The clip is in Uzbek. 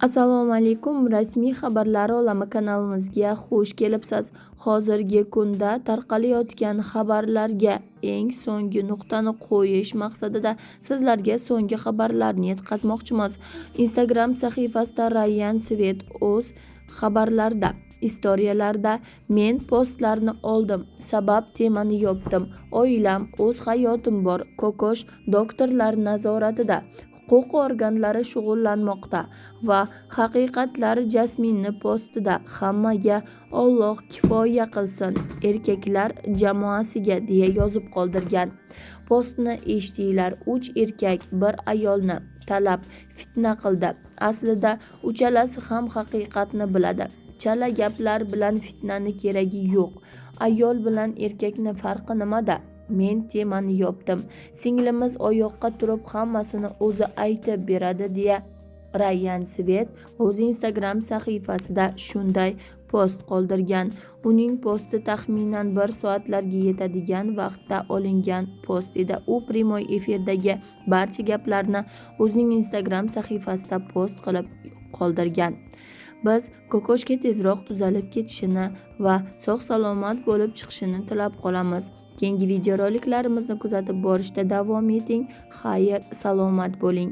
Assalomu alaykum. Rasmiy xabarlar olami kanalimizga xush kelibsiz. Hozirgi kunda tarqalayotgan xabarlarga eng so'nggi nuqtani qo'yish maqsadida sizlarga so'nggi xabarlarni yetkazmoqchimiz. Instagram sahifasida Ryan Svet o'z xabarlarda istoriyalarda men postlarni oldim, sabab temani yopdim. Oilam, o'z hayotim bor. Kokosh doktorlar nazoratida. Huquq organlari shug'ullanmoqda va haqiqatlar Jasminni postida hammaga Alloh kifoya qilsin erkaklar jamoasiga deya yozib qoldirgan. Postni eshitinglar. 3 erkak bir ayolni talab fitna qildi. Aslida uchalasi ham haqiqatni biladi. Chala gaplar bilan fitnani keragi yo'q. Ayol bilan erkakni farqi nimada? Men temani yopdim. Singlimiz oyoqqa turib hammasini o'zi aytib beradi deya Ryan Svet o'z Instagram sahifasida shunday post qoldirgan. Uning posti taxminan 1 soatlarga yetadigan vaqtda olingan post edi. U primoy efirdagi barcha gaplarni o'zining Instagram sahifasida post qilib qoldirgan. Biz Kokoshga tezroq tuzalib ketishini va sog'-salomat bo'lib chiqishini tilab qolamiz. Keyingi videoroliklarimizni kuzatib borishda davom eting. Xayr, salomat bo'ling.